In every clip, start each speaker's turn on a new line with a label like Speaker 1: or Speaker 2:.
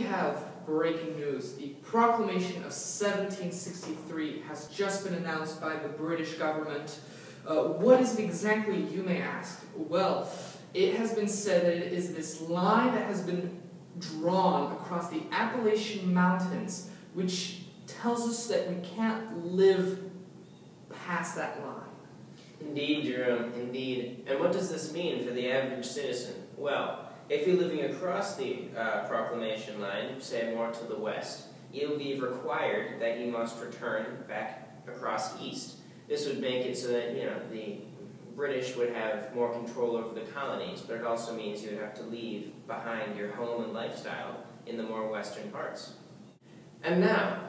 Speaker 1: have breaking news. The Proclamation of 1763 has just been announced by the British government. What is it exactly, you may ask? Well, it has been said that it is this line that has been drawn across the Appalachian Mountains, which tells us that we can't live past that line.
Speaker 2: Indeed, Jerome, indeed. And what does this mean for the average citizen? Well, if you're living across the proclamation line, say more to the west, it'll be required that you must return back across east. This would make it so that, the British would have more control over the colonies, but it also means you would have to leave behind your home and lifestyle in the more western parts. And now,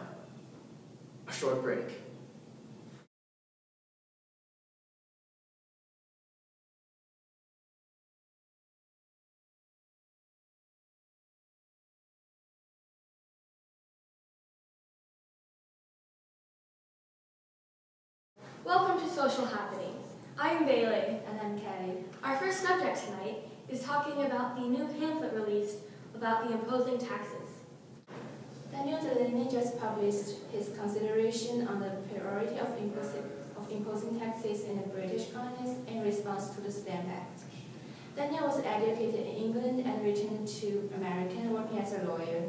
Speaker 2: a short break.
Speaker 3: Welcome to Social Happenings. I'm Bailey. And I'm Kay. Our first subject tonight is talking about the new pamphlet released about the imposing taxes.
Speaker 4: Daniel Delaney just published his consideration on the priority of imposing taxes in the British colonies in response to the Stamp Act. Daniel was educated in England and returned to America working as a lawyer.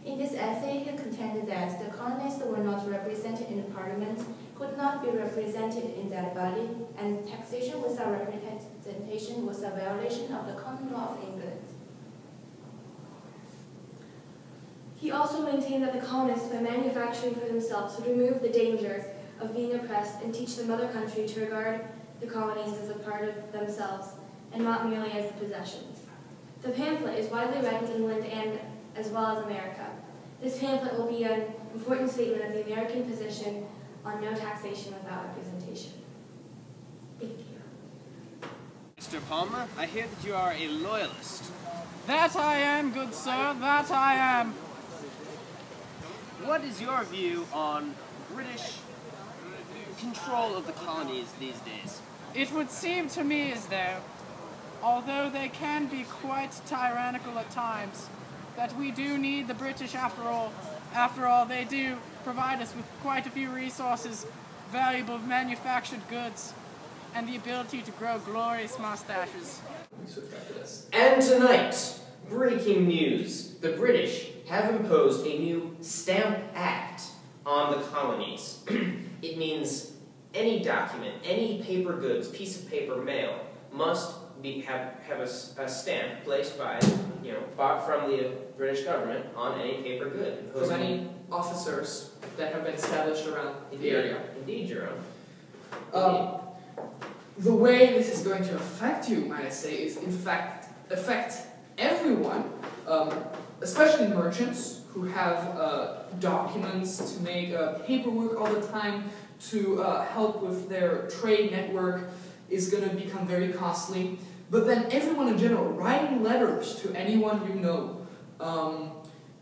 Speaker 4: In this essay, he contended that the colonies that were not represented in the Parliament could not be represented in that body, and taxation without representation was a violation of the common law of England.
Speaker 3: He also maintained that the colonists, by manufacturing for themselves, would remove the danger of being oppressed and teach the mother country to regard the colonies as a part of themselves and not merely as possessions. The pamphlet is widely read in England and as well as America. This pamphlet will be an important statement of the American position on no taxation without representation. Thank you.
Speaker 5: Mr. Palmer, I hear that you are a loyalist.
Speaker 6: That I am, good sir, that I am.
Speaker 5: What is your view on British control of the colonies these days?
Speaker 6: It would seem to me as though, although they can be quite tyrannical at times, that we do need the British after all. After all, they do provide us with quite a few resources, valuable manufactured goods, and the ability to grow glorious mustaches.
Speaker 2: And tonight, breaking news. The British have imposed a new Stamp Act on the colonies. It means any document, any paper goods, piece of paper, mail, must have a stamp placed by, bought from the British government on any paper good.
Speaker 1: For any officers that have been established around the area.
Speaker 2: Indeed, Jerome.
Speaker 1: The way this is going to affect you, might I say, is in fact affect everyone, especially merchants who have documents to make paperwork all the time to help with their trade network is going to become very costly. But then everyone in general, writing letters to anyone you know,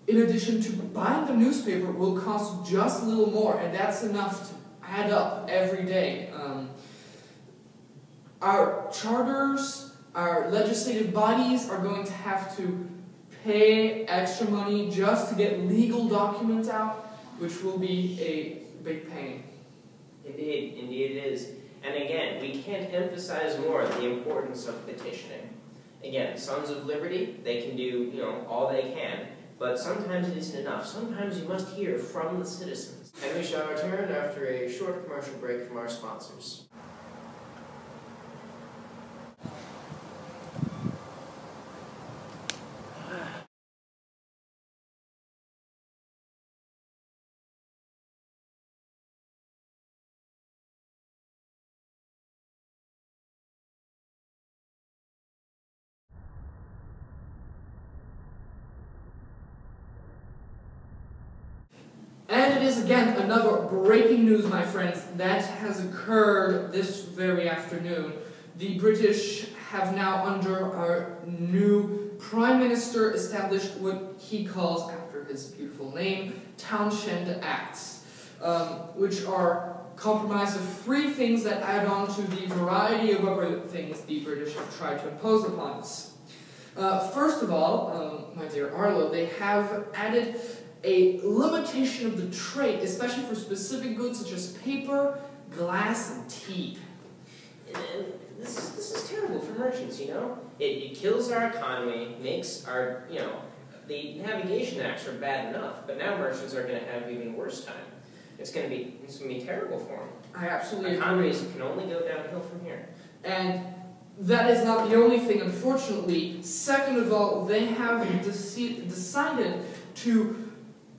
Speaker 1: in addition to buying the newspaper, will cost just a little more, and that's enough to add up every day. Our charters, our legislative bodies are going to have to pay extra money just to get legal documents out, which will be a big pain.
Speaker 2: Indeed, indeed it is. And again, we can't emphasize more the importance of petitioning. Again, Sons of Liberty, they can do, all they can, but sometimes it isn't enough. Sometimes you must hear from the citizens. And we shall return after a short commercial break from our sponsors.
Speaker 1: And it is again another breaking news, my friends, that has occurred this very afternoon. The British have now, under our new Prime Minister, established what he calls, after his beautiful name, Townshend Acts, which are comprised of 3 things that add on to the variety of other things the British have tried to impose upon us. First of all, my dear Arlo, they have added a limitation of the trade, especially for specific goods such as paper, glass, and tea.
Speaker 2: And this is terrible for merchants, you know? It kills our economy, makes our, you know, the navigation acts are bad enough, but now merchants are going to have even worse time. It's going to be terrible for them.
Speaker 1: I absolutely
Speaker 2: Economies can only go downhill from here.
Speaker 1: And that is not the only thing, unfortunately. Second of all, they have decided to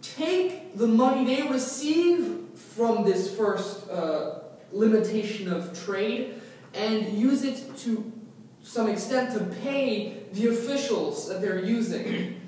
Speaker 1: take the money they receive from this first limitation of trade and use it to some extent to pay the officials that they're using,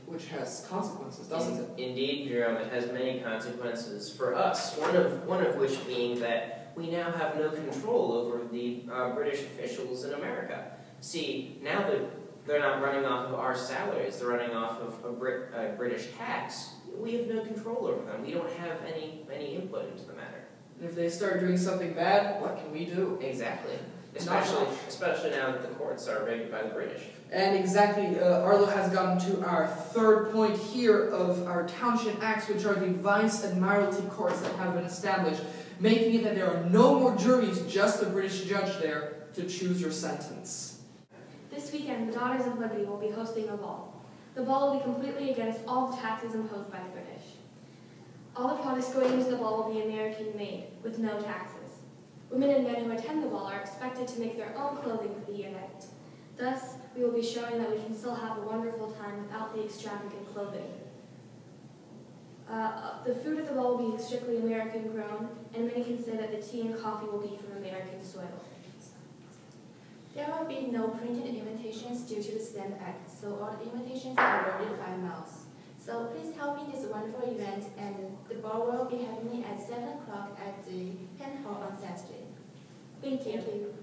Speaker 1: which has consequences, doesn't it?
Speaker 2: Indeed, Jerome, it has many consequences for us, one of which being that we now have no control over the British officials in America. See, now that they're not running off of our salaries, they're running off of a British tax, we have no control over them. We don't have any input into the matter.
Speaker 1: And if they start doing something bad, what can we do?
Speaker 2: Exactly. Especially now that the courts are raided by the British.
Speaker 1: And exactly, Arlo has gotten to our third point here of our township acts, which are the vice admiralty courts that have been established, making it that there are no more juries, just a British judge there to choose your sentence.
Speaker 3: This weekend, the Daughters of Liberty will be hosting a ball. The ball will be completely against all the taxes imposed by the British. All the products going into the ball will be American-made, with no taxes. Women and men who attend the ball are expected to make their own clothing for the event. Thus, we will be showing that we can still have a wonderful time without the extravagant clothing. The food at the ball will be strictly American grown, and many can say that the tea and coffee will be from American soil.
Speaker 4: There will be no printed invitations due to the Stamp Act, so all the invitations are worded by mouse. So please help in this wonderful event, and the ball will be happening at 7 o'clock at the Penn Hall on Saturday.
Speaker 3: Thank you.